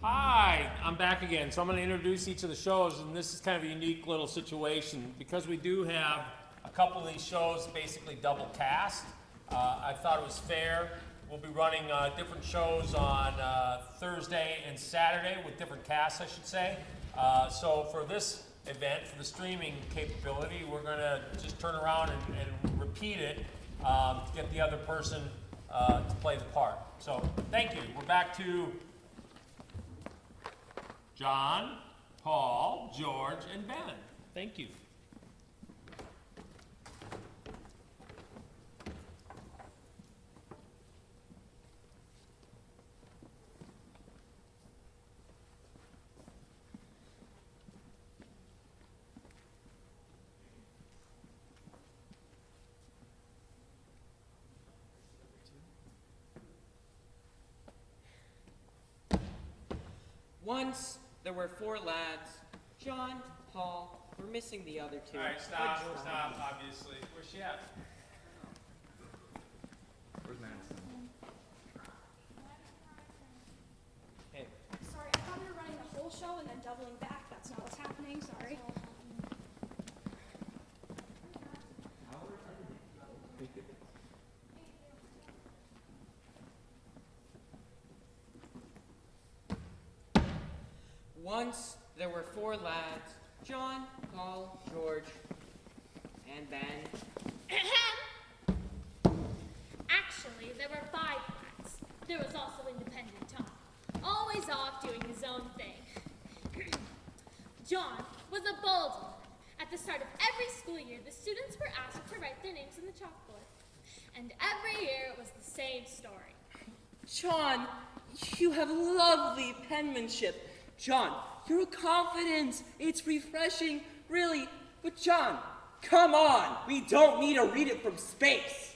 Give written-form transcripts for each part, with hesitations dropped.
Hi, I'm back again. So I'm going to introduce each of the shows, and this is kind of a unique little situation because we do have a couple of these shows basically double cast. I thought it was fair. We'll be running different shows on Thursday and Saturday with different casts, I should say. So for this event, for the streaming capability, we're going to just turn around and repeat it to get the other person to play the part. So thank you. We're back to John, Paul, George, and Ben. Thank you. Once there were four lads. John, Paul, we're missing the other two. All right, stop, obviously. Where's she at? Where's Madison? Hey. Sorry, I thought we were running the whole show and then doubling back. That's not what's happening, sorry. Once there were four lads. John, Paul, George, and Ben. Actually, there were five lads. There was also independent Tom, always off doing his own thing. John was a bold one. At the start of every school year, the students were asked to write their names on the chalkboard. And every year it was the same story. John, you have lovely penmanship. John, your confidence, it's refreshing, really. But John, come on, we don't need to read it from space.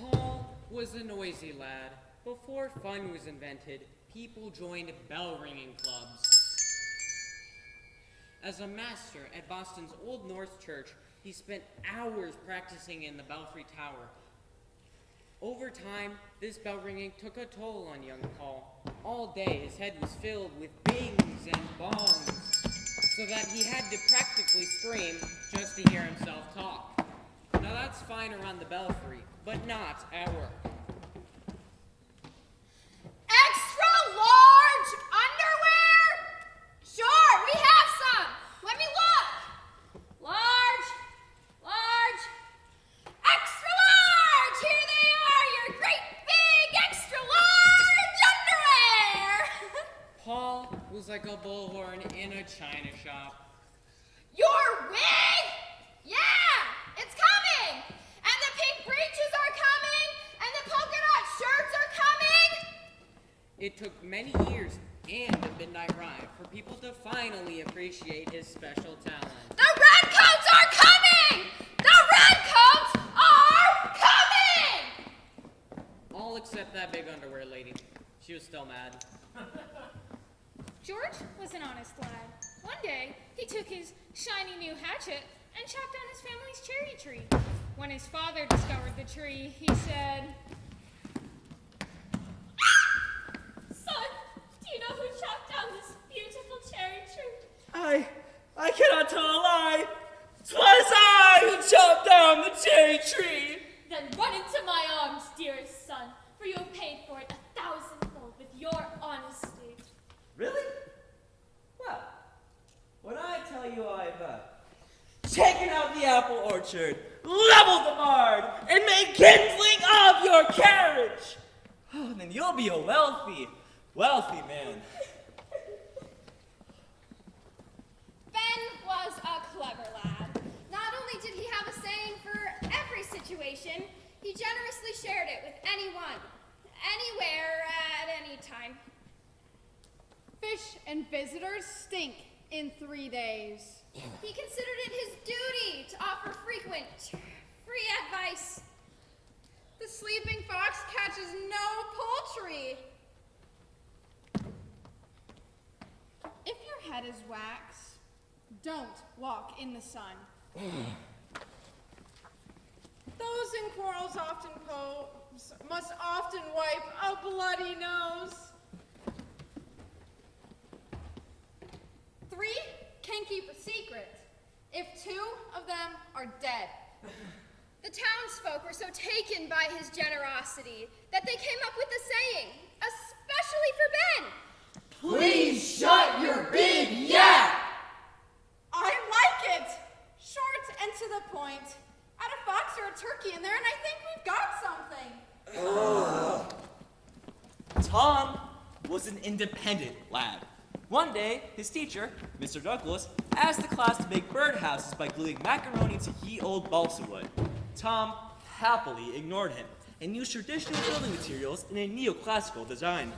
Paul was a noisy lad. Before fun was invented, people joined bell-ringing clubs. As a master at Boston's Old North Church, he spent hours practicing in the Belfry Tower. Over time, this bell ringing took a toll on young Paul. All day, his head was filled with bings and bongs, so that he had to practically scream just to hear himself talk. Now that's fine around the belfry, but not at work. Extra large underwear? Sure, we have some. Let me look. Large, large, extra large. Here they are, your great big extra large underwear. Paul was like a bullhorn in a china shop. Your wig? Yeah, it's coming. And the pink breeches are coming. And the polka dot shirts are coming. It took many years and a midnight ride for people to finally appreciate his special talent. The red coats are coming. The red coats are coming. All except that big underwear lady. She was still mad. George was an honest lad. One day, he took his shiny new hatchet and chopped down his family's cherry tree. When his father discovered the tree, he said, "Son, do you know who chopped down this beautiful cherry tree?" I cannot tell a lie. 'Twas I who chopped down the cherry tree. "Then run into my arms, dearest son, for you have paid for it 1,000-fold with your honesty." Really? Well, when I tell you I've taken out the apple orchard, leveled the barn, and made kindling of your carriage, oh, then you'll be a wealthy man. Ben was a clever lad. Not only did he have a saying for every situation, he generously shared it with anyone, anywhere, at any time. Fish and visitors stink in 3 days. He considered it his duty to offer frequent, free advice. The sleeping fox catches no poultry. If your head is wax, don't walk in the sun. Those and quarrels must often wipe a bloody nose. 3 can keep a secret if 2 of them are dead. The townsfolk were so taken by his generosity that they came up with a saying, especially for Ben. Please shut your big yap! I like it! Short and to the point. Add a fox or a turkey in there and I think we've got something. Tom was an independent lad. One day, his teacher, Mr. Douglas, asked the class to make birdhouses by gluing macaroni to ye old balsa wood. Tom happily ignored him and used traditional building materials in a neoclassical design.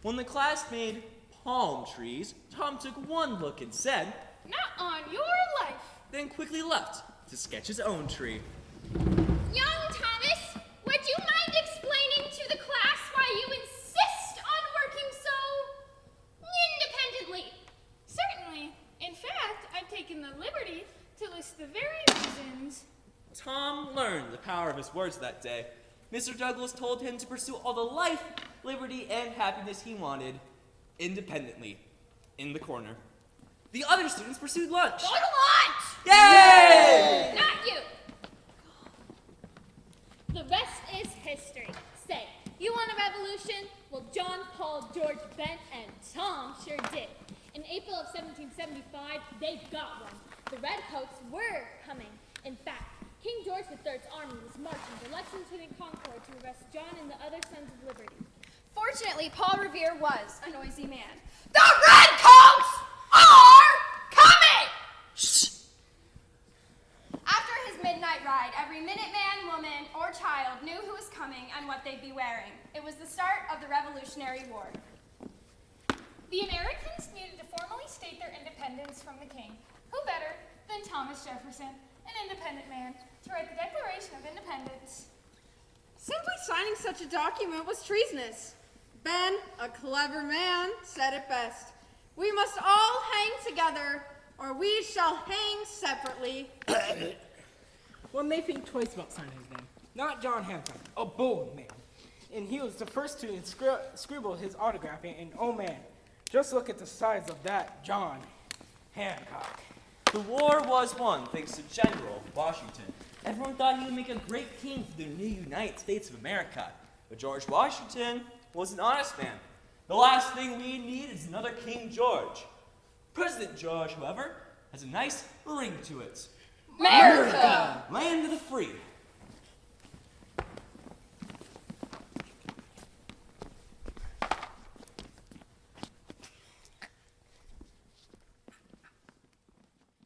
When the class made palm trees, Tom took one look and said, Not on your life. then quickly left to sketch his own tree. Young Thomas, would you mind explaining to the class why you insist on working so independently? Certainly. In fact, I've taken the liberty to list the very reasons. Tom learned the power of his words that day. Mr. Douglas told him to pursue all the life, liberty, and happiness he wanted independently in the corner. The other students pursued lunch. Go to lunch! Yay! Not you! The rest is history. Say, you want a revolution? Well, John, Paul, George, Ben, and Tom sure did. In April of 1775, they got one. The Redcoats were coming. In fact, King George III's army was marching to Lexington and Concord to arrest John and the other Sons of Liberty. Fortunately, Paul Revere was a noisy man. The Redcoats are coming! After his midnight ride, every Minuteman, woman, or child knew who was coming and what they'd be wearing. It was the start of the Revolutionary War. The Americans needed to formally state their independence from the king. Who better than Thomas Jefferson, an independent man, to write the Declaration of Independence? Simply signing such a document was treasonous. Ben, a clever man, said it best. We must all hang together, or we shall hang separately. Well, they think twice about signing his name. Not John Hancock, a bold man. And he was the first to scribble his autograph, and oh man, just look at the size of that John Hancock. The war was won thanks to General Washington. Everyone thought he would make a great king for the new United States of America. But George Washington was an honest man. The last thing we need is another King George. President George, however, has a nice ring to it. America! Land of the free.